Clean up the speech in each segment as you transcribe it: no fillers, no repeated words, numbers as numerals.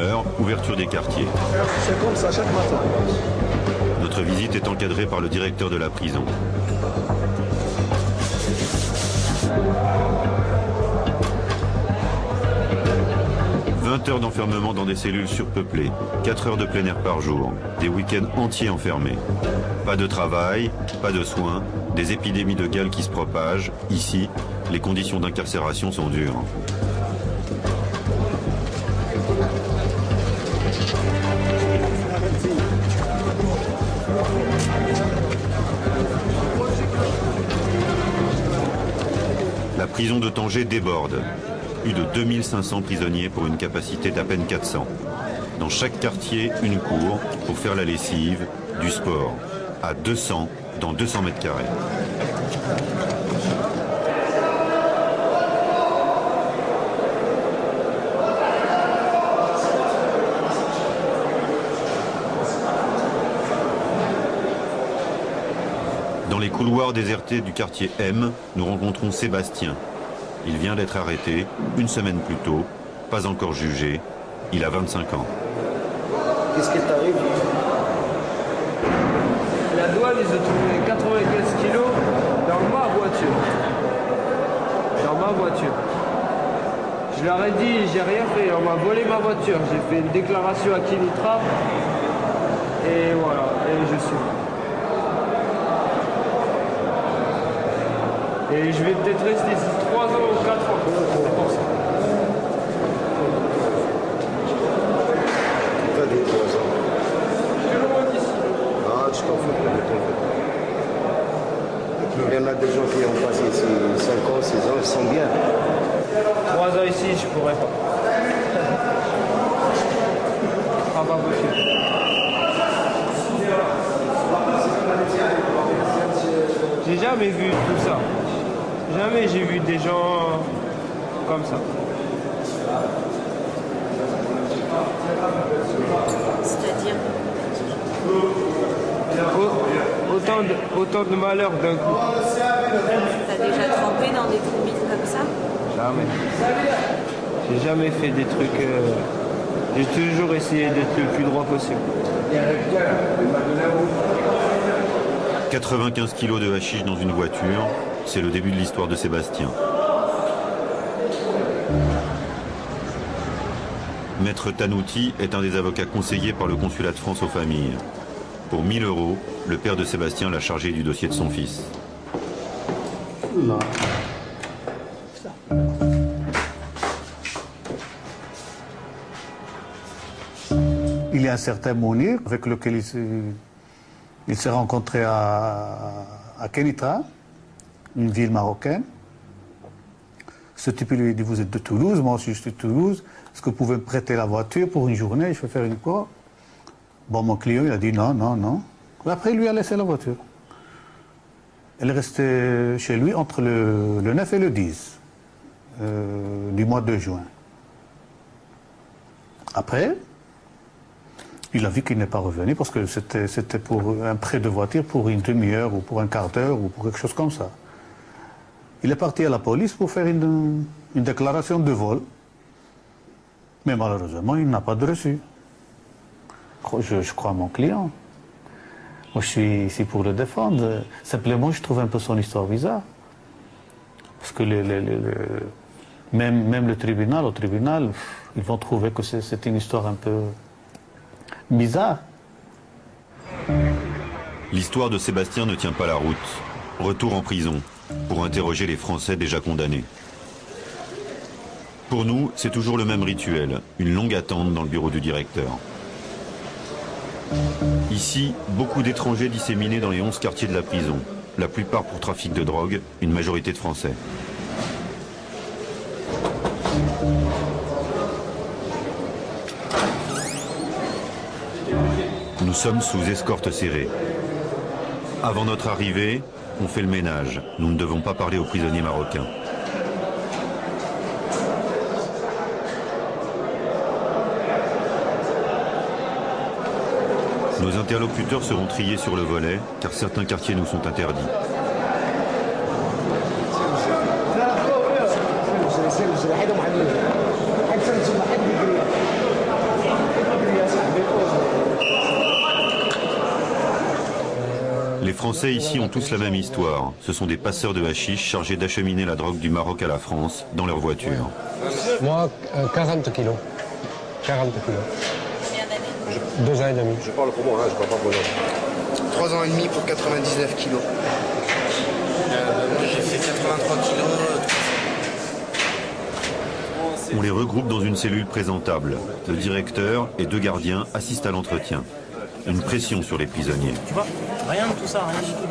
heure, ouverture des quartiers. C'est comme ça chaque matin. Notre visite est encadrée par le directeur de la prison. « 20 heures d'enfermement dans des cellules surpeuplées, 4 heures de plein air par jour, des week-ends entiers enfermés. Pas de travail, pas de soins, des épidémies de gale qui se propagent. Ici, les conditions d'incarcération sont dures. » La prison de Tanger déborde. Plus de 2500 prisonniers pour une capacité d'à peine 400. Dans chaque quartier, une cour pour faire la lessive, du sport. À 200 dans 200 mètres carrés. Dans les couloirs désertés du quartier M, nous rencontrons Sébastien. Il vient d'être arrêté, une semaine plus tôt, pas encore jugé. Il a 25 ans. Qu'est-ce qui t'arrive? La douane, ils ont trouvé 95 kilos dans ma voiture. Dans ma voiture. Je leur ai dit, j'ai rien fait, on m'a volé ma voiture. J'ai fait une déclaration à Kinitra. Et voilà, et je suis. Et je vais peut-être rester ici 3 ans ou 4 ans. C'est pour ça. T'as des 3 ans. Je suis loin d'ici. Ah, tu t'en fous, ne t'en fais pas. Il y en a des gens qui ont passé ici 5 ans, 6 ans, ils sont bien. 3 ans ici, je pourrais pas. Ah, pas possible. J'ai jamais vu tout ça. Jamais j'ai vu des gens comme ça. C'est-à-dire Autant de malheurs d'un coup. T'as déjà trempé dans des tribus comme ça? Jamais. J'ai jamais fait des trucs... J'ai toujours essayé d'être le plus droit possible. 95 kilos de hashish dans une voiture, c'est le début de l'histoire de Sébastien. Maître Tanouti est un des avocats conseillés par le consulat de France aux familles. Pour 1000 €, le père de Sébastien l'a chargé du dossier de son fils. Il y a un certain Mounir avec lequel il s'est rencontré à Kenitra, une ville marocaine. Ce type lui a dit, vous êtes de Toulouse, moi aussi je suis de Toulouse, est-ce que vous pouvez me prêter la voiture pour une journée, je vais faire une quoi? Bon, mon client, il a dit non, non, non. Et après, il lui a laissé la voiture. Elle est restée chez lui entre le 9 et le 10 du mois de juin. Après, il a vu qu'il n'est pas revenu parce que c'était pour un prêt de voiture pour une demi-heure ou pour un quart d'heure ou pour quelque chose comme ça. Il est parti à la police pour faire une déclaration de vol. Mais malheureusement, il n'a pas de reçu. Je crois à mon client. Moi, je suis ici pour le défendre. Simplement, je trouve un peu son histoire bizarre. Parce que même le tribunal, au tribunal, ils vont trouver que c'est une histoire un peu bizarre. L'histoire de Sébastien ne tient pas la route. Retour en prison pour interroger les Français déjà condamnés. Pour nous, c'est toujours le même rituel, une longue attente dans le bureau du directeur. Ici, beaucoup d'étrangers disséminés dans les 11 quartiers de la prison, la plupart pour trafic de drogue, une majorité de Français. Nous sommes sous escorte serrée. Avant notre arrivée, on fait le ménage. Nous ne devons pas parler aux prisonniers marocains. Nos interlocuteurs seront triés sur le volet, car certains quartiers nous sont interdits. Les Français ici ont tous la même histoire. Ce sont des passeurs de hashish chargés d'acheminer la drogue du Maroc à la France dans leur voiture. Moi, 40 kilos. 40 kilos. Combien d'années? 2 ans et demi. Je parle pour moi, je parle pas pour l'autre. 3 ans et demi pour 99 kilos. Moi j'ai fait 83 kilos. On les regroupe dans une cellule présentable. Le directeur et 2 gardiens assistent à l'entretien. Une pression sur les prisonniers. Tu vois, rien de tout ça, rien du tout.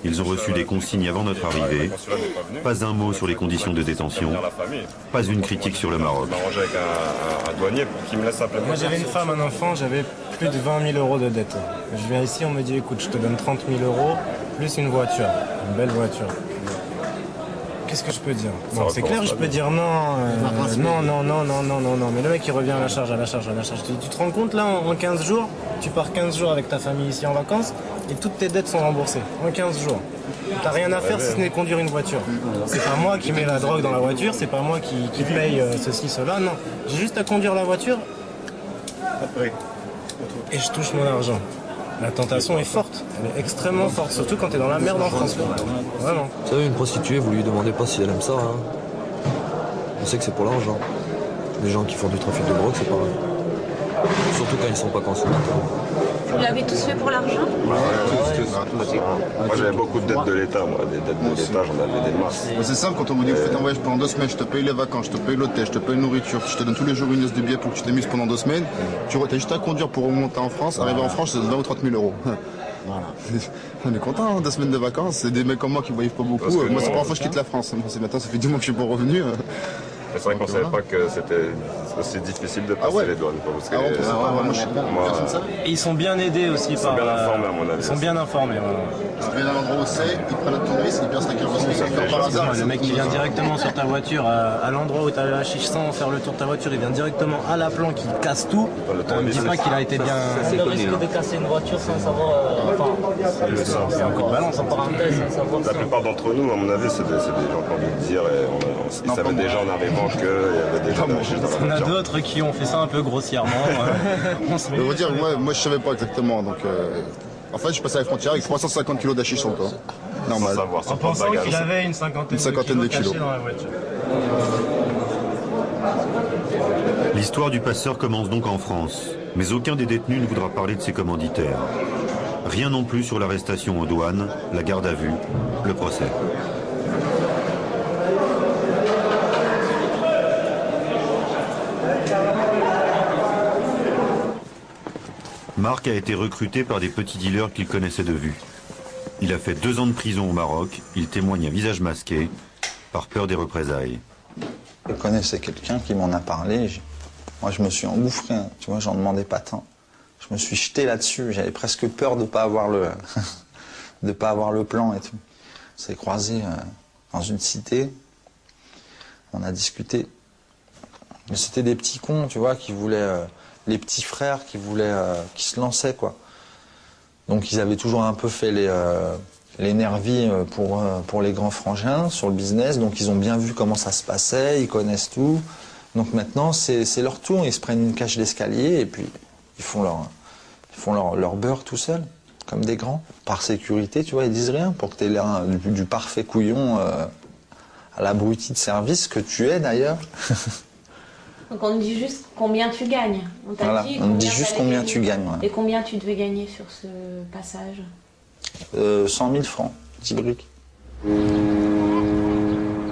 Ils ont reçu des consignes avant notre arrivée. Pas un mot sur les conditions de détention. Pas une critique sur le Maroc. Avec un douanier pour qu'il me laisse appeler. Moi j'avais une femme, un enfant, j'avais plus de 20 000 euros de dette. Je viens ici, on me dit écoute, je te donne 30 000 euros plus une voiture, une belle voiture. Qu'est-ce que je peux dire? Bon, c'est clair, je peux dire non, non. Mais le mec il revient à la charge. Tu te rends compte là, en 15 jours, tu pars 15 jours avec ta famille ici en vacances et toutes tes dettes sont remboursées. En 15 jours. T'as rien à faire si ce n'est conduire une voiture. C'est pas moi qui mets la drogue dans la voiture, c'est pas moi qui paye ceci, cela, non. J'ai juste à conduire la voiture et je touche mon argent. La tentation est forte, elle est extrêmement forte, surtout quand t'es dans la merde en France. Vraiment. Vous savez, une prostituée, vous lui demandez pas si elle aime ça. Hein. On sait que c'est pour l'argent. Les gens qui font du trafic de drogue, c'est pareil. Surtout quand ils sont pas consommateurs. Vous l'avez tous fait pour l'argent? Moi j'avais beaucoup de dettes de l'État, moi. Des dettes de l'État, j'en avais des masses. C'est simple, quand on vous dit que vous faites un voyage pendant 2 semaines, je te paye les vacances, je te paye l'hôtel, je te paye la nourriture, je te donne tous les jours une laisse de billets pour que tu t'amuses pendant 2 semaines, tu as juste à conduire pour remonter en France, arriver en France, c'est 20 ou 30 000 euros. Voilà. On est content, hein, 2 semaines de vacances, c'est des mecs comme moi qui voyagent pas beaucoup. Moi c'est la première fois que je quitte la France, maintenant ça fait 10 mois que je suis pas revenu. C'est vrai qu'on savait pas que c'était aussi difficile de passer les douanes. Parce que Et ils sont bien aidés aussi par... Ils sont bien informés à mon avis. Ils sont bien informés, voilà. Ils viennent à l'endroit où c'est, ils prennent le tournevis, ils placent la carte par hasard. Le mec qui vient directement sur ta voiture, à l'endroit où tu as le hashish sans faire le tour de ta voiture, il vient directement à l'aplan qui casse tout. On ne dit pas qu'il a été bien... Le risque de casser une voiture sans savoir... c'est un coup de balance en parenthèse. La plupart d'entre nous, à mon avis, c'est des gens qui ont envie de dire, et ils savaient déjà en arrivant qu'il y avait déjà de la hashish dans la voiture. Il y en a d'autres qui ont fait ça un peu grossièrement. Je veux dire, moi je savais pas exactement, donc... En fait, je suis passé à la frontière avec 350 kilos d'hachis sur le corps. Normal. En pensant qu'il avait une cinquantaine de kilos cachés dans la voiture. L'histoire du passeur commence donc en France, mais aucun des détenus ne voudra parler de ses commanditaires. Rien non plus sur l'arrestation aux douanes, la garde à vue, le procès. Marc a été recruté par des petits dealers qu'il connaissait de vue. Il a fait 2 ans de prison au Maroc, il témoigne à visage masqué, par peur des représailles. Je connaissais quelqu'un qui m'en a parlé, moi je me suis engouffré, hein. Tu vois, j'en demandais pas tant. Je me suis jeté là-dessus, j'avais presque peur de pas avoir le, de pas avoir le plan et tout. On s'est croisés dans une cité, on a discuté. Mais c'était des petits cons, tu vois, qui voulaient... les petits frères qui voulaient, qui se lançaient, quoi. Donc ils avaient toujours un peu fait les nervis pour les grands frangins sur le business, donc ils ont bien vu comment ça se passait, ils connaissent tout. Donc maintenant c'est leur tour, ils se prennent une cage d'escalier et puis ils font leur beurre tout seuls, comme des grands. Par sécurité, tu vois, ils disent rien pour que tu aies l'air du parfait couillon à l'abruti de service que tu es d'ailleurs. Donc on dit juste combien tu gagnes. On t'a voilà, dit on dit juste combien tu gagnes. Ouais. Et combien tu devais gagner sur ce passage 100 000 francs, 10 briques.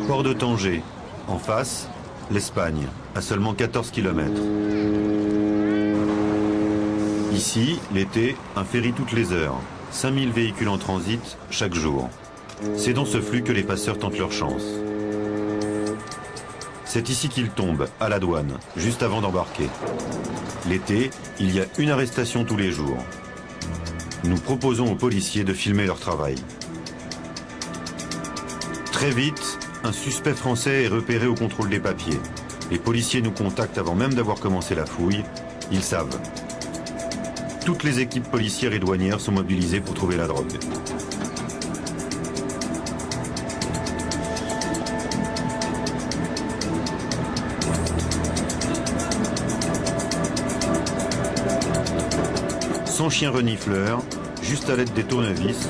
Port de Tanger, en face, l'Espagne, à seulement 14 km. Ici, l'été, un ferry toutes les heures. 5000 véhicules en transit chaque jour. C'est dans ce flux que les passeurs tentent leur chance. C'est ici qu'ils tombent, à la douane, juste avant d'embarquer. L'été, il y a une arrestation tous les jours. Nous proposons aux policiers de filmer leur travail. Très vite, un suspect français est repéré au contrôle des papiers. Les policiers nous contactent avant même d'avoir commencé la fouille. Ils savent. Toutes les équipes policières et douanières sont mobilisées pour trouver la drogue. Sans chien renifleur, juste à l'aide des tournevis,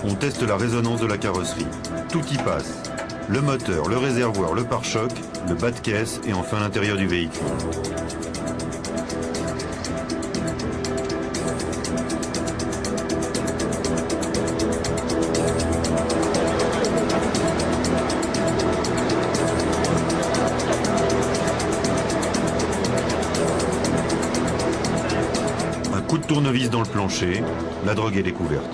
on teste la résonance de la carrosserie. Tout y passe. Le moteur, le réservoir, le pare-choc, le bas de caisse et enfin l'intérieur du véhicule. Un coup de tournevis dans le plancher, la drogue est découverte.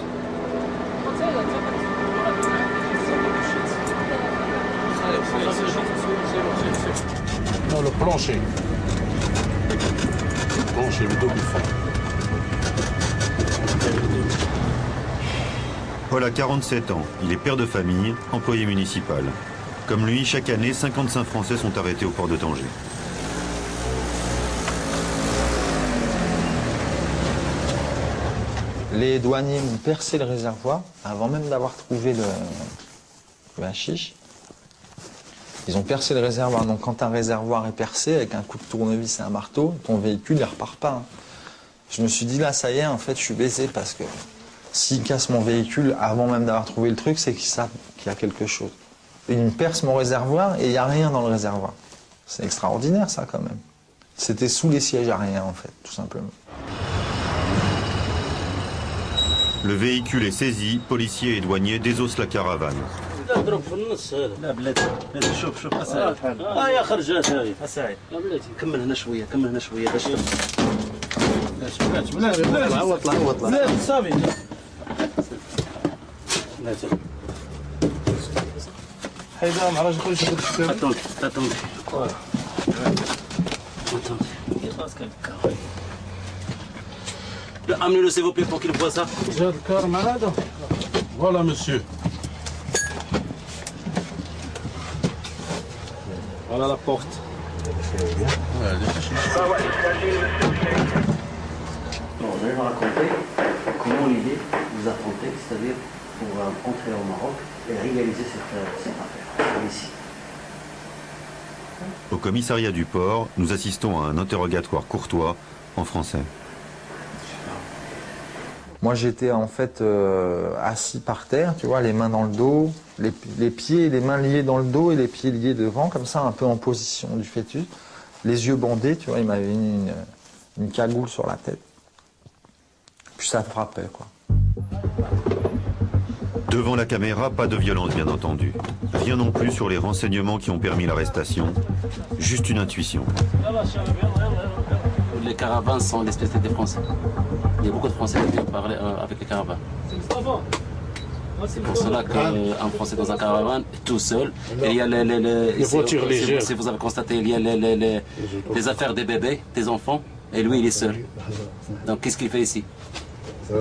Non, le plancher. Le plancher, le double fond. Paul a 47 ans, il est père de famille, employé municipal. Comme lui, chaque année, 55 Français sont arrêtés au port de Tanger. Les douaniers m'ont percé le réservoir avant même d'avoir trouvé le hashish. Ils ont percé le réservoir. Donc quand un réservoir est percé avec un coup de tournevis et un marteau, ton véhicule ne repart pas. Je me suis dit là, ça y est, en fait, je suis baisé parce que s'ils cassent mon véhicule avant même d'avoir trouvé le truc, c'est qu'ils savent qu'il y a quelque chose. Ils me percent mon réservoir et il n'y a rien dans le réservoir. C'est extraordinaire ça quand même. C'était sous les sièges à rien en fait, tout simplement. Le véhicule est saisi, policiers et douaniers désossent la caravane. اضرب في النص هذا لا بلاتي بلاتي شوف شوف اساعد يا خرجات هذه اساعد لا بلاتي كمل هنا شويه كمل هنا شويه باش بلاتي عوض طلع عوض طلع بلاتي صافي بلاتي حيدها مع راجل كلشي attends amenez-le s'il vous plaît pour qu'il voit ça. J'ai le cœur malade. Voilà, monsieur. Voilà la porte. Bon, vous allez me raconter comment l'idée vous a tenté, c'est-à-dire pour entrer au Maroc et réaliser cette affaire ici. Au commissariat du port, nous assistons à un interrogatoire courtois en français. Moi j'étais en fait assis par terre, tu vois, les mains dans le dos, les pieds et les mains liés dans le dos et les pieds liés devant, comme ça, un peu en position du fœtus. Les yeux bandés, tu vois, il m'avait mis une cagoule sur la tête. Puis ça frappait, quoi. Devant la caméra, pas de violence bien entendu. Rien non plus sur les renseignements qui ont permis l'arrestation. Juste une intuition. Les caravanes sont les spécialités des Français. Il y a beaucoup de Français qui viennent parler avec les caravanes. C'est pour cela qu'un Français dans un caravane, tout seul, il y a les voitures légères. Si vous avez constaté, il y a les affaires des bébés, des enfants, et lui il est seul. Donc qu'est-ce qu'il fait ici?